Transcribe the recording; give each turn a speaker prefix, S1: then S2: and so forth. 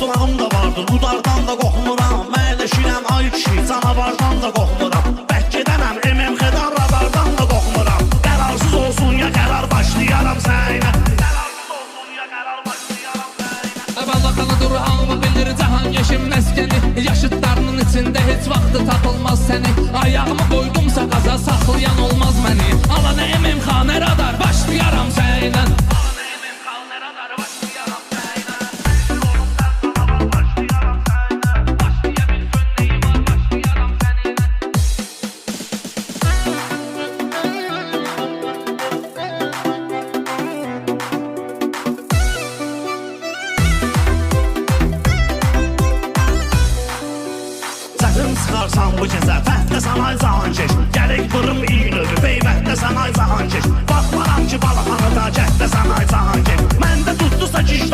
S1: Qulağım da vardır, dudardan da qoxmuram. Mən eşirəm ay kişi, canavardan da qoxmuram. Bək gedənəm, MMX-dən radardan da qoxmuram. Qərarsız olsun ya qərar, başlayaram sənə. Qərarsız olsun ya qərar, başlayaram sənə.
S2: Balaqalı dur, hamı bilir cahan yeşim məskəni. Yaşıtlarının içində heç vaxtı tapılmaz səni. Ayağımı qoydumsa qaza, saxlayan olmaz məni. Ala nə MMX, nə radar, başlayaram sənə.
S1: Sıxarsan bu gecə, fəhdə sənay cahan keş. Gəlik vurum iynödü, beybətdə sənay cahan keş. Baxmaram ki, balaqanı da gətdə sənay cahan keş.